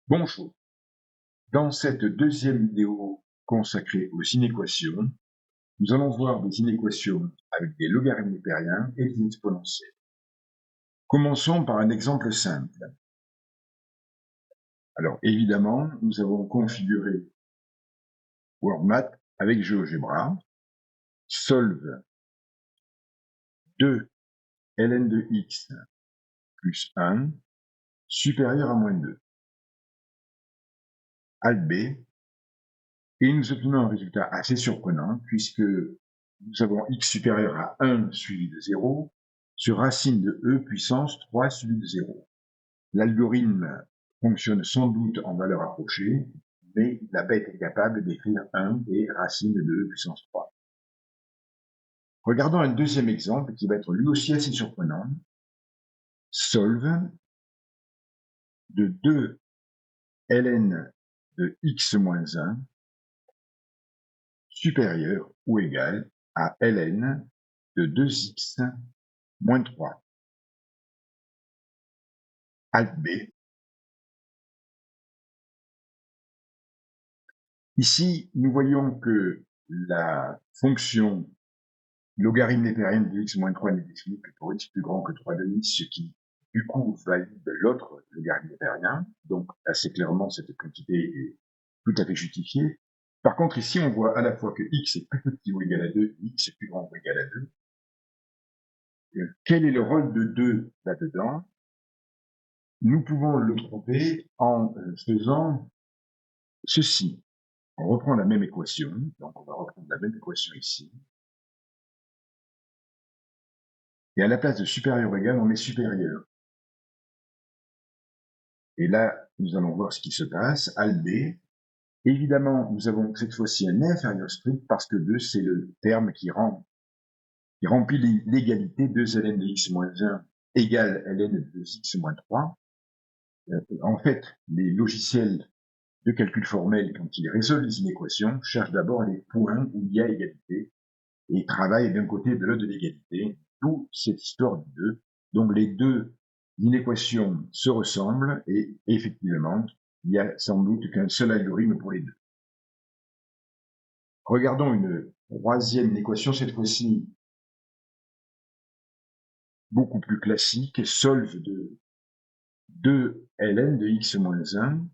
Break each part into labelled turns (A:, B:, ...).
A: Bonjour, dans cette deuxième vidéo consacrée aux inéquations, nous allons voir des inéquations avec des logarithmes népériens et des exponentiels. Commençons par un exemple simple. Alors évidemment, nous avons configuré WorldMath avec GeoGebra, solve 2 ln de x plus 1 supérieur à moins 2, alt b, et nous obtenons un résultat assez surprenant puisque nous avons x supérieur à 1 suivi de 0 sur racine de e puissance 3 suivi de 0. L'algorithme fonctionne sans doute en valeur approchée, mais il n'a pas été capable d'écrire 1 et racine de e puissance 3. Regardons un deuxième exemple qui va être lui aussi assez surprenant. Solve de 2 ln de x moins 1 supérieur ou égal à ln de 2x moins 3. Alt B. Ici, nous voyons que la fonction logarithme népérienne de x moins 3 n'est définie que pour x plus grand que 3/2, ce qui, du coup, valide l'autre logarithme népérien. Donc, assez clairement, cette quantité est tout à fait justifiée. Par contre, ici, on voit à la fois que x est plus petit ou égal à 2, x est plus grand ou égal à 2. Quel est le rôle de 2 là-dedans? Nous pouvons le trouver en faisant ceci. On reprend la même équation, donc on va reprendre la même équation ici. Et à la place de supérieur ou égal, on met supérieur. Et là, nous allons voir ce qui se passe. Alt B. Évidemment, nous avons cette fois-ci un inférieur strict parce que 2, c'est le terme qui remplit l'égalité 2 ln de x moins 1 égale ln de 2x moins 3. En fait, les logiciels de calcul formel, quand ils résolvent les inéquations, cherchent d'abord les points où il y a égalité et travaillent d'un côté et de l'autre de l'égalité, d'où cette histoire de 2. Donc les deux inéquations se ressemblent et effectivement, il y a sans doute qu'un seul algorithme pour les deux. Regardons une troisième équation, cette fois-ci beaucoup plus classique, solve de 2 ln de x moins 1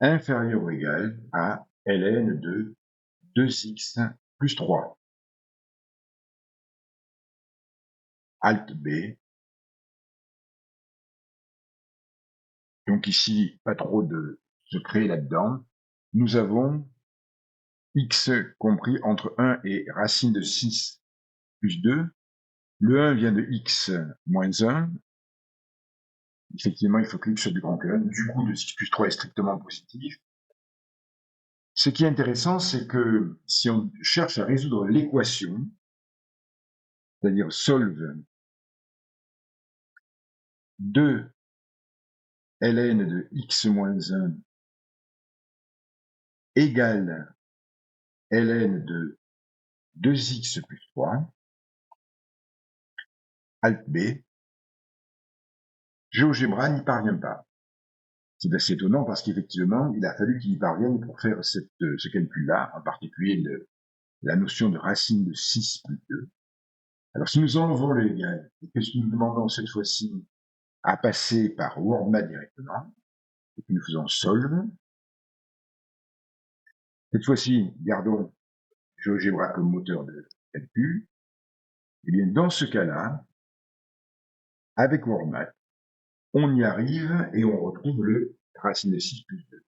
A: inférieur ou égal à ln de 2x plus 3. Alt B. Donc ici, pas trop de secret là-dedans. Nous avons x compris entre 1 et racine de 6 plus 2. Le 1 vient de x moins 1. Effectivement, il faut que x soit plus grand que 1. Du coup, de 6 plus 3 est strictement positif. Ce qui est intéressant, c'est que si on cherche à résoudre l'équation, c'est-à-dire solve 2 ln de x moins 1 égale ln de 2x plus 3, alt B, GeoGebra n'y parvient pas. C'est assez étonnant parce qu'effectivement, il a fallu qu'il y parvienne pour faire ce calcul-là, en particulier la notion de racine de 6 plus 2. Alors, si nous enlevons le égal, et que nous demandons cette fois-ci à passer par WorldMath directement, et que nous faisons solve, cette fois-ci, gardons GeoGebra comme moteur de calcul, et bien, dans ce cas-là, avec WorldMath, on y arrive et on retrouve le racine de 6 plus 2.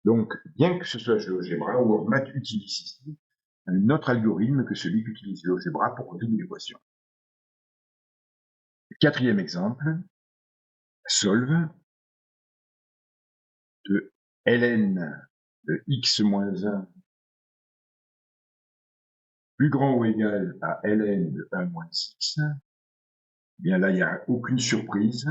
A: Donc, bien que ce soit GeoGebra, WorldMath utilise ici un autre algorithme que celui qu'utilise GeoGebra pour résoudre l'équation. Quatrième exemple, solve de ln de x moins 1 plus grand ou égal à ln de 1 moins x. Bien là, il n'y a aucune surprise.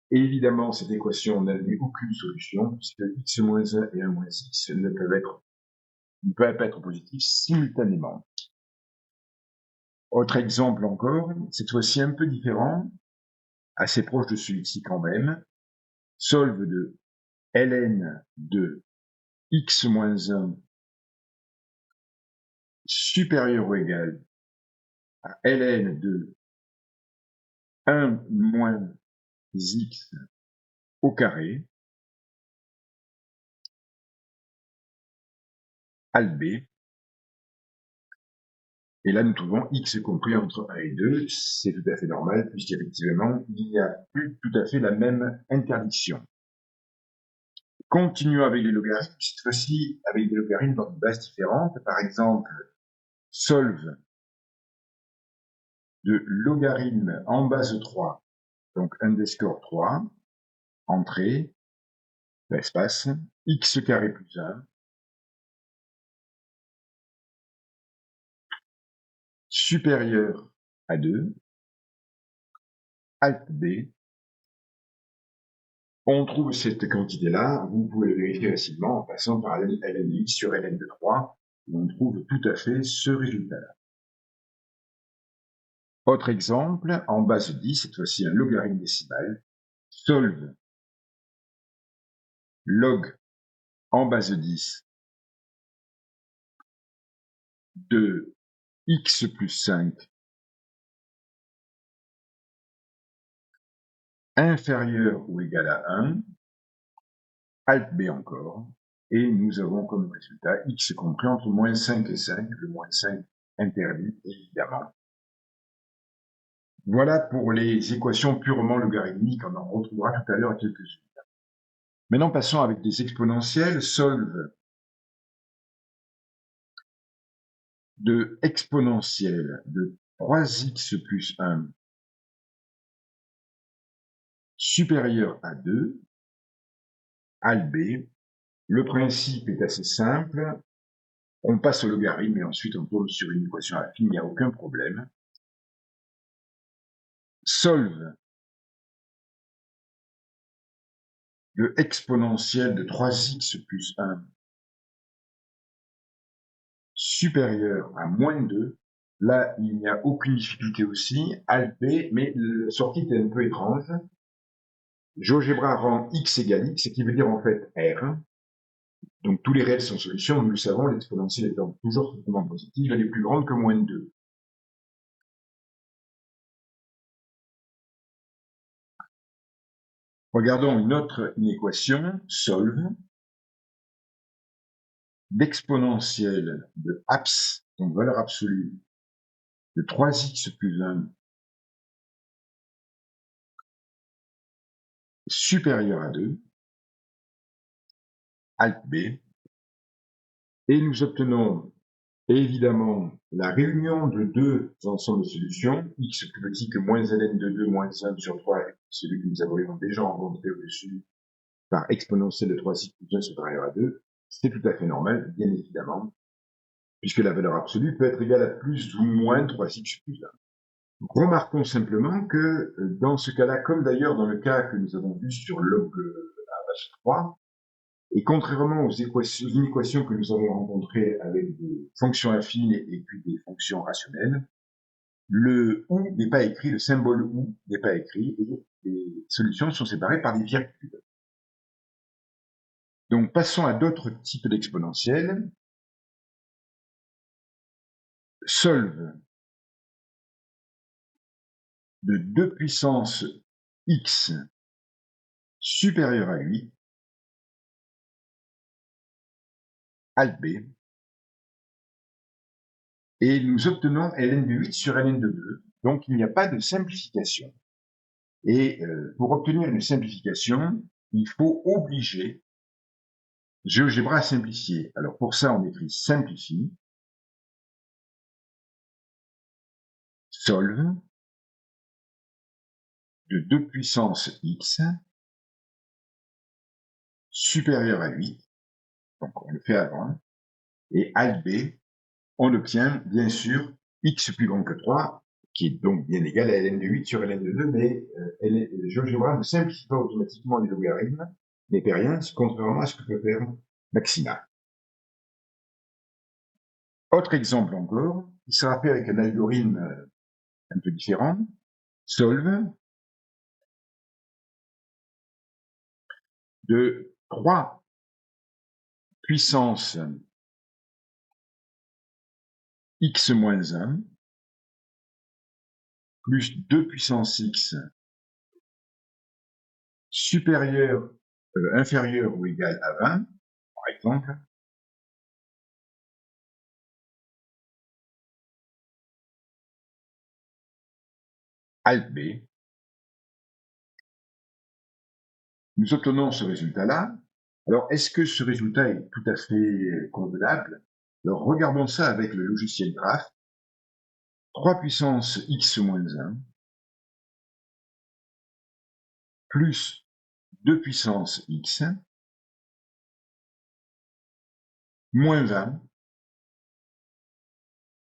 A: Et évidemment, cette équation n'a aucune solution, puisque x moins 1 et 1 moins x ne peuvent pas être positifs simultanément. Autre exemple encore, cette fois-ci un peu différent, assez proche de celui-ci quand même. solve de ln de x moins 1 supérieur ou égal à ln de 1 moins x au carré, al b. Et là, nous trouvons x compris entre 1 et 2. C'est tout à fait normal, puisqu'effectivement, il n'y a plus tout à fait la même interdiction. Continuons avec les logarithmes, cette fois-ci avec des logarithmes dans une base différente. Par exemple, solve de logarithme en base 3, donc underscore 3, entrée, l'espace, x carré plus 1, supérieur à 2, alt b. On trouve cette quantité-là, vous pouvez le vérifier facilement en passant par ln de x sur ln de 3, on trouve tout à fait ce résultat-là. Autre exemple, en base 10, cette fois-ci un logarithme décimal, solve log en base 10 de x plus 5 inférieur ou égal à 1, alt b encore, et nous avons comme résultat x compris entre moins 5 et 5, le moins 5 interdit évidemment. Voilà pour les équations purement logarithmiques, on en retrouvera tout à l'heure quelques-unes. Maintenant passons avec des exponentielles, solve de exponentielle de 3x plus 1 supérieur à 2, al b. Le principe est assez simple, on passe au logarithme et ensuite on tombe sur une équation affine, il n'y a aucun problème. Solve de exponentielle de 3x plus 1 supérieur à moins 2. Là, il n'y a aucune difficulté aussi, al b, mais la sortie est un peu étrange. GeoGebra rend x égale x, ce qui veut dire en fait r. Donc tous les réels sont solutions, nous le savons, l'exponentielle étant toujours strictement positive, elle est plus grande que moins 2. Regardons une autre inéquation, solve d'exponentielle de abs, donc valeur absolue, de 3x plus 1 supérieur à 2, alt b, et nous obtenons évidemment la réunion de deux ensembles de solutions, x plus petit que moins ln de 2 moins 1 sur 3, celui que nous avons déjà rencontré au-dessus, par exponentielle de 3x plus 1 supérieur à 2, c'est tout à fait normal, bien évidemment, puisque la valeur absolue peut être égale à plus ou moins 3x plus 1. Donc, remarquons simplement que dans ce cas-là, comme d'ailleurs dans le cas que nous avons vu sur log à base 3, et contrairement aux inéquations que nous avons rencontrées avec des fonctions affines et puis des fonctions rationnelles, le ou n'est pas écrit, le symbole ou n'est pas écrit, et les solutions sont séparées par des virgules. Donc passons à d'autres types d'exponentielles. Solve de 2 puissance x supérieur à 8, alt b, et nous obtenons ln de 8 sur ln de 2, donc il n'y a pas de simplification. Et pour obtenir une simplification, il faut obliger GeoGebra à simplifier. Alors pour ça, on écrit simplifie, solve de 2 puissance x supérieur à 8, donc on le fait avant, et alt b, on obtient bien sûr x plus grand que 3, qui est donc bien égal à ln de 8 sur ln de 2, mais GeoGebra ne simplifie pas automatiquement les logarithmes, n'est pas rien, contrairement à ce que peut faire Maxima. Autre exemple encore, qui sera fait avec un algorithme un peu différent, solve de 3 puissance x moins 1 plus 2 puissance x inférieur ou égal à 20, par exemple, alt b. Nous obtenons ce résultat-là. Alors, est-ce que ce résultat est tout à fait convenable? Alors, regardons ça avec le logiciel graph. 3 puissance x moins 1 plus 2 puissance x moins 20.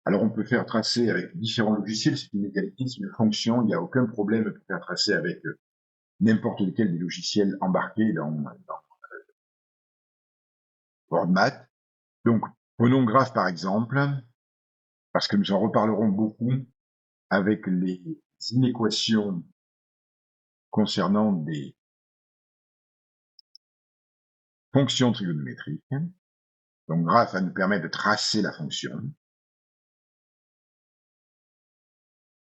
A: Alors, on peut faire tracer avec différents logiciels, c'est une égalité, c'est une fonction, il n'y a aucun problème pour faire tracer avec n'importe lequel des logiciels embarqués dans WordMath. Donc, prenons graph par exemple, parce que nous en reparlerons beaucoup avec les inéquations concernant des fonctions trigonométriques. Donc, graph va nous permettre de tracer la fonction.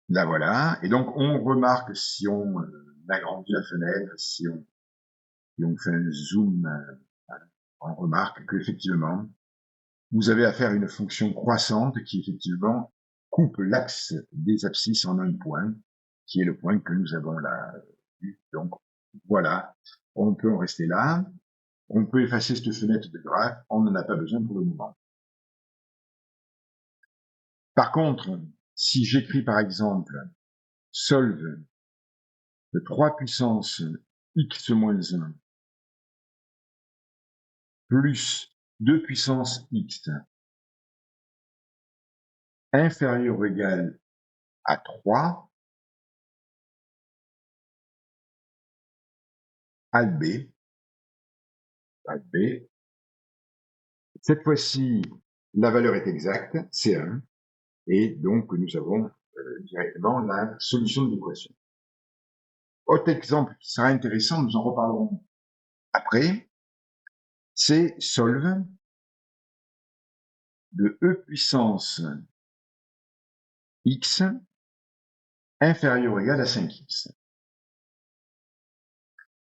A: Là, voilà. Et donc, on remarque, si on agrandit la fenêtre, si on fait un zoom, on remarque qu'effectivement, vous avez affaire à une fonction croissante qui, effectivement, coupe l'axe des abscisses en un point, qui est le point que nous avons là. Donc, voilà. On peut en rester là. On peut effacer cette fenêtre de graphe. On n'en a pas besoin pour le moment. Par contre, si j'écris par exemple solve de 3 puissance x moins 1 plus 2 puissance x inférieur ou égal à 3, alt b, cette fois-ci, la valeur est exacte, c'est 1, et donc nous avons directement la solution de l'équation. Autre exemple qui sera intéressant, nous en reparlerons après, c'est solve de e puissance x inférieur ou égal à 5x.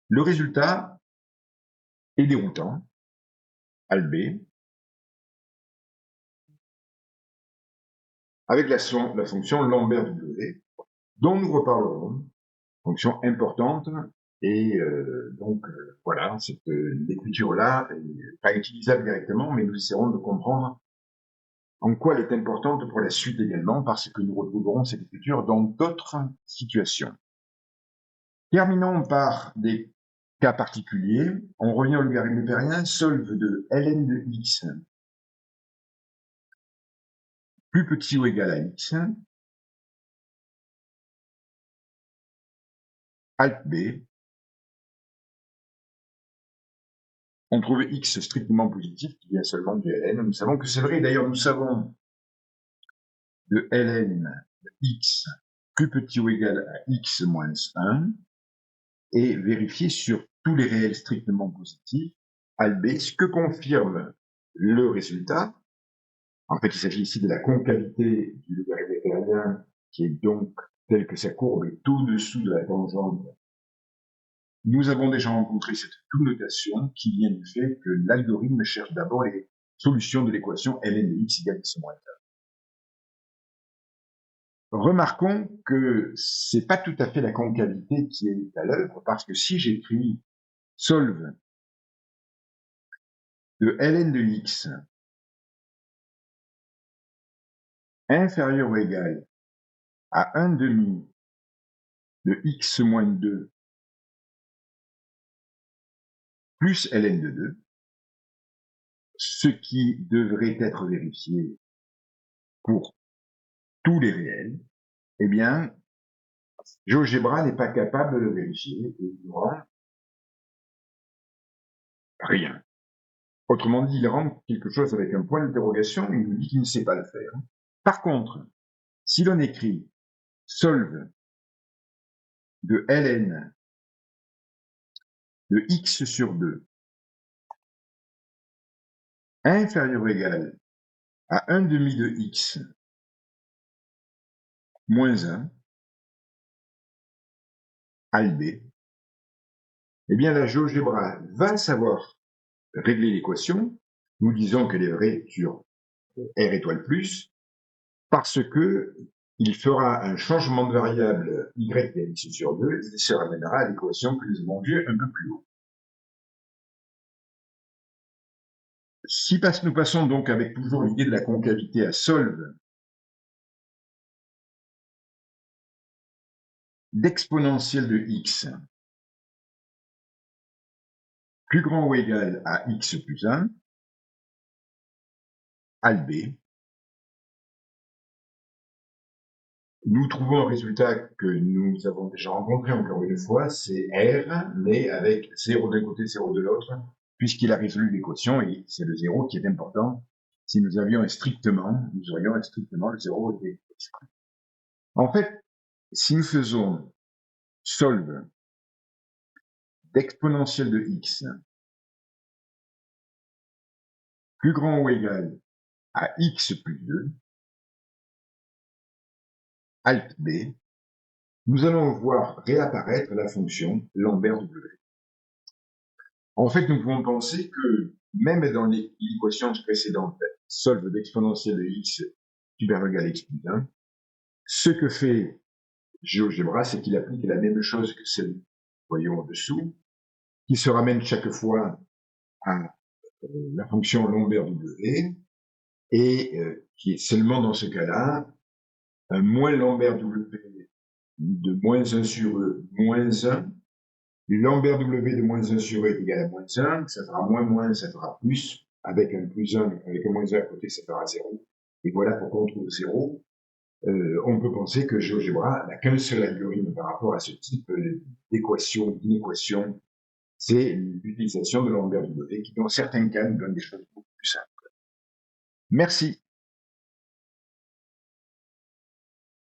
A: Le résultat est déroutant, alt b, avec la fonction Lambert W, dont nous reparlerons, fonction importante, et voilà, cette écriture-là n'est pas utilisable directement, mais nous essaierons de comprendre en quoi elle est importante pour la suite également, parce que nous retrouverons cette écriture dans d'autres situations. Terminons par des cas particuliers. On revient au logarithme népérien, solve de ln de x plus petit ou égal à x, alt b, on trouve x strictement positif qui vient seulement de ln. Nous savons que c'est vrai, d'ailleurs nous savons de ln de x plus petit ou égal à x moins 1 et vérifier sur tous les réels strictement positifs, alt b, ce que confirme le résultat. En fait, il s'agit ici de la concavité du logarithme népérien qui est donc telle que sa courbe est au-dessous de la tangente. Nous avons déjà rencontré cette double notation qui vient du fait que l'algorithme cherche d'abord les solutions de l'équation ln de x égale x moins 1. Remarquons que c'est pas tout à fait la concavité qui est à l'œuvre, parce que si j'écris solve de ln de x inférieur ou égal à 1 demi de x moins 2 plus ln de 2, ce qui devrait être vérifié pour tous les réels, eh bien, GeoGebra n'est pas capable de le vérifier et il nous rend rien. Autrement dit, il rend quelque chose avec un point d'interrogation et il nous dit qu'il ne sait pas le faire. Par contre, si l'on écrit solve de ln de x sur 2 inférieur ou égal à 1 demi de x moins 1, ALB, eh bien la GeoGebra va savoir régler l'équation. Nous disons qu'elle est vraie sur R étoile plus, parce que il fera un changement de variable y égale x sur 2, et il se ramènera à l'équation que nous avons vue un peu plus haut. Si nous passons donc avec toujours l'idée de la concavité à solve d'exponentielle de x plus grand ou égal à x plus 1, ALB, nous trouvons un résultat que nous avons déjà rencontré encore une fois, c'est R, mais avec 0 d'un côté, 0 de l'autre, puisqu'il a résolu l'équation, et c'est le 0 qui est important. Si nous aurions strictement le 0 était exclu. En fait, si nous faisons solve d'exponentielle de x plus grand ou égal à x plus 2, alt b, nous allons voir réapparaître la fonction Lambert W. En fait, nous pouvons penser que même dans l'équation précédente, solve d'exponentielle de x supérieur ou égal à x plus 1, ce que fait GeoGebra, c'est qu'il applique la même chose que celle, voyons au-dessous, qui se ramène chaque fois à la fonction Lambert W, et qui est seulement dans ce cas-là, un moins Lambert W de moins 1 sur E moins 1, Lambert W de moins 1 sur E est égal à moins 1, ça fera moins, ça fera plus, avec un plus 1, avec un moins 1 à côté, ça fera 0. Et voilà pourquoi on trouve 0. On peut penser que GeoGebra n'a qu'un seul algorithme par rapport à ce type d'inéquation, c'est l'utilisation de Lambert W, qui dans certains cas nous donne des choses beaucoup plus simples. Merci.